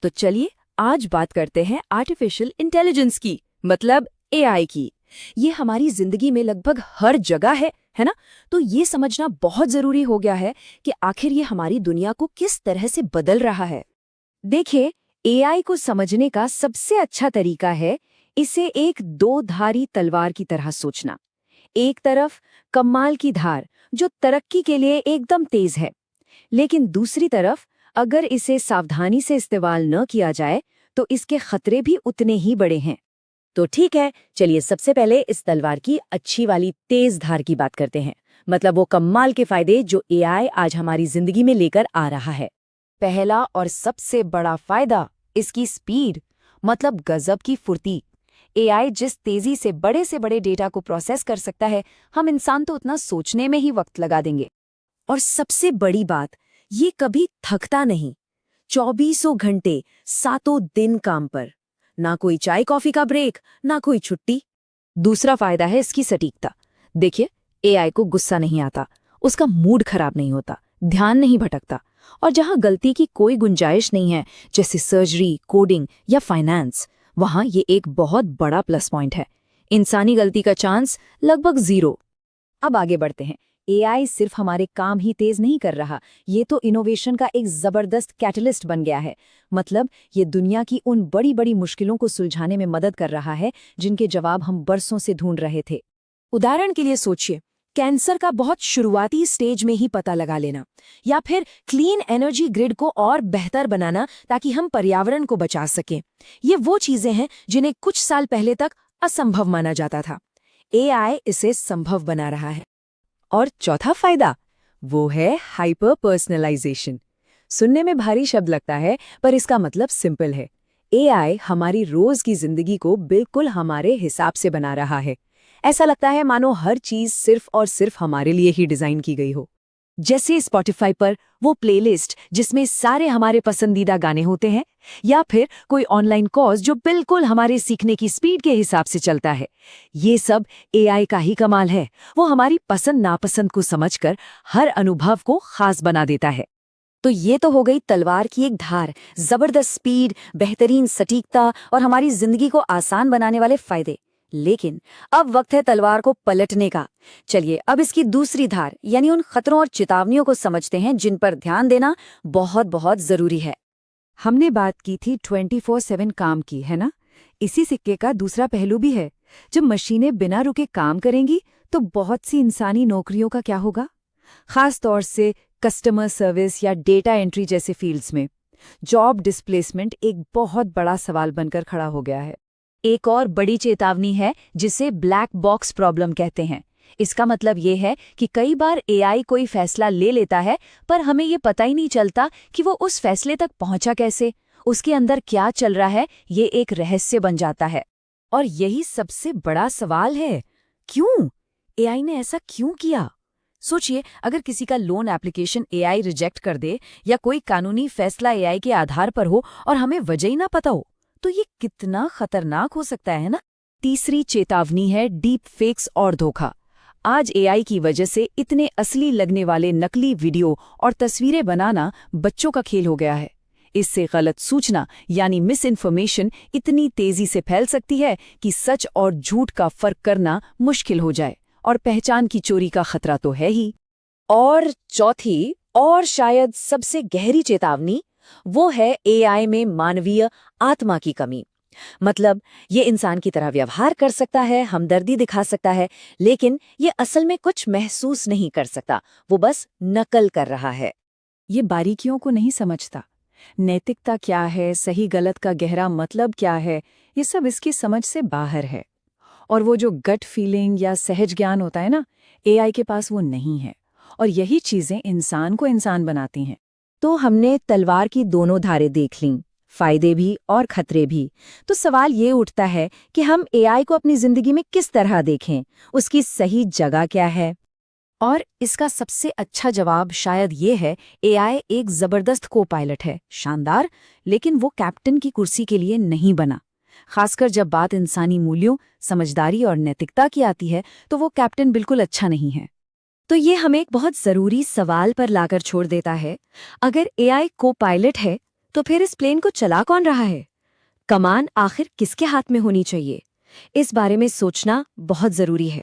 तो चलिए आज बात करते हैं आर्टिफिशियल इंटेलिजेंस की, मतलब एआई की। ये हमारी जिंदगी में लगभग हर जगह है ना? तो ये समझना बहुत जरूरी हो गया है कि आखिर ये हमारी दुनिया को किस तरह से बदल रहा है। देखिए, एआई को समझने का सबसे अच्छा तरीका है इसे एक दो-धारी तलवार की तरह सोचना। एक तरफ कमाल की धार जो तरक्की के लिए एकदम तेज है, लेकिन दूसरी तरफ अगर इसे सावधानी से इस्तेमाल न किया जाए तो इसके खतरे भी उतने ही बड़े हैं। तो ठीक है, चलिए सबसे पहले इस तलवार की अच्छी वाली तेज धार की बात करते हैं, मतलब वो कमाल के फायदे जो एआई आज हमारी जिंदगी में लेकर आ रहा है। पहला और सबसे बड़ा फायदा इसकी स्पीड, मतलब गजब की फुर्ती। एआई जिस तेजी से बड़े डेटा को प्रोसेस कर सकता है, हम इंसान तो उतना सोचने में ही वक्त लगा देंगे। और सबसे बड़ी बात, ये कभी थकता नहीं। 24 घंटे 7 दिन काम पर, ना कोई चाय कॉफी का ब्रेक, ना कोई छुट्टी। दूसरा फायदा है इसकी सटीकता। देखिए, एआई को गुस्सा नहीं आता, उसका मूड खराब नहीं होता, ध्यान नहीं भटकता, और जहां गलती की कोई गुंजाइश नहीं है, जैसे सर्जरी, कोडिंग या फाइनेंस, वहां ये एक बहुत बड़ा प्लस पॉइंट है। इंसानी गलती का चांस लगभग 0। अब आगे बढ़ते हैं। एआई सिर्फ हमारे काम ही तेज नहीं कर रहा, ये तो इनोवेशन का एक जबरदस्त कैटलिस्ट बन गया है। मतलब ये दुनिया की उन बड़ी बड़ी मुश्किलों को सुलझाने में मदद कर रहा है जिनके जवाब हम बरसों से ढूंढ रहे थे। उदाहरण के लिए सोचिए, कैंसर का बहुत शुरुआती स्टेज में ही पता लगा लेना, या फिर क्लीन एनर्जी ग्रिड को और बेहतर बनाना ताकि हम पर्यावरण को बचा सकें। ये वो चीजें हैं जिन्हें कुछ साल पहले तक असंभव माना जाता था। एआई इसे संभव बना रहा है। और चौथा फायदा, वो है हाइपर पर्सनलाइजेशन। सुनने में भारी शब्द लगता है, पर इसका मतलब सिंपल है। एआई हमारी रोज की जिंदगी को बिल्कुल हमारे हिसाब से बना रहा है। ऐसा लगता है मानो हर चीज सिर्फ और सिर्फ हमारे लिए ही डिजाइन की गई हो। जैसे स्पॉटिफाई पर वो प्लेलिस्ट जिसमें सारे हमारे पसंदीदा गाने होते हैं, या फिर कोई ऑनलाइन कोर्स जो बिल्कुल हमारे सीखने की स्पीड के हिसाब से चलता है। ये सब एआई का ही कमाल है। वो हमारी पसंद नापसंद को समझकर हर अनुभव को खास बना देता है। तो ये तो हो गई तलवार की एक धार, जबरदस्त स्पीड, बेहतरीन सटीकता और हमारी जिंदगी को आसान बनाने वाले फायदे। लेकिन अब वक्त है तलवार को पलटने का। चलिए अब इसकी दूसरी धार, यानी उन खतरों और चेतावनियों को समझते हैं जिन पर ध्यान देना बहुत बहुत जरूरी है। हमने बात की थी 24/7 काम की, है ना? इसी सिक्के का दूसरा पहलू भी है। जब मशीनें बिना रुके काम करेंगी तो बहुत सी इंसानी नौकरियों का क्या होगा? खास तौर से कस्टमर सर्विस या डेटा एंट्री जैसे फील्ड्स में जॉब डिस्प्लेसमेंट एक बहुत बड़ा सवाल बनकर खड़ा हो गया है। एक और बड़ी चेतावनी है जिसे ब्लैक बॉक्स प्रॉब्लम कहते हैं। इसका मतलब ये है कि कई बार एआई कोई फैसला ले लेता है, पर हमें ये पता ही नहीं चलता कि वो उस फैसले तक पहुंचा कैसे, उसके अंदर क्या चल रहा है। ये एक रहस्य बन जाता है। और यही सबसे बड़ा सवाल है, क्यों? एआई ने ऐसा क्यों किया? सोचिए, अगर किसी का लोन एप्लीकेशन एआई रिजेक्ट कर दे, या कोई कानूनी फैसला एआई के आधार पर हो और हमें वजह ही ना पता हो, तो ये कितना खतरनाक हो सकता है ना? तीसरी चेतावनी है डीप फेक्स और धोखा। आज एआई की वजह से इतने असली लगने वाले नकली वीडियो और तस्वीरें बनाना बच्चों का खेल हो गया है। इससे गलत सूचना यानी मिस इन्फॉर्मेशन इतनी तेजी से फैल सकती है कि सच और झूठ का फर्क करना मुश्किल हो जाए, और पहचान की चोरी का खतरा तो है ही। और चौथी और शायद सबसे गहरी चेतावनी, वो है एआई में मानवीय आत्मा की कमी। मतलब ये इंसान की तरह व्यवहार कर सकता है, हमदर्दी दिखा सकता है, लेकिन ये असल में कुछ महसूस नहीं कर सकता। वो बस नकल कर रहा है। ये बारीकियों को नहीं समझता। नैतिकता क्या है, सही गलत का गहरा मतलब क्या है, ये सब इसकी समझ से बाहर है। और वो जो गट फीलिंग या सहज ज्ञान होता है ना, एआई के पास वो नहीं है। और यही चीजें इंसान को इंसान बनाती हैं। तो हमने तलवार की दोनों धारें देख लीं, फायदे भी और खतरे भी। तो सवाल ये उठता है कि हम एआई को अपनी जिंदगी में किस तरह देखें, उसकी सही जगह क्या है? और इसका सबसे अच्छा जवाब शायद ये है, एआई एक जबरदस्त को पायलट है, शानदार, लेकिन वो कैप्टन की कुर्सी के लिए नहीं बना। खासकर जब बात इंसानी मूल्यों, समझदारी और नैतिकता की आती है, तो वो कैप्टन बिल्कुल अच्छा नहीं है। तो ये हमें एक बहुत जरूरी सवाल पर लाकर छोड़ देता है, अगर एआई को पायलट है तो फिर इस प्लेन को चला कौन रहा है? कमान आखिर किसके हाथ में होनी चाहिए? इस बारे में सोचना बहुत जरूरी है।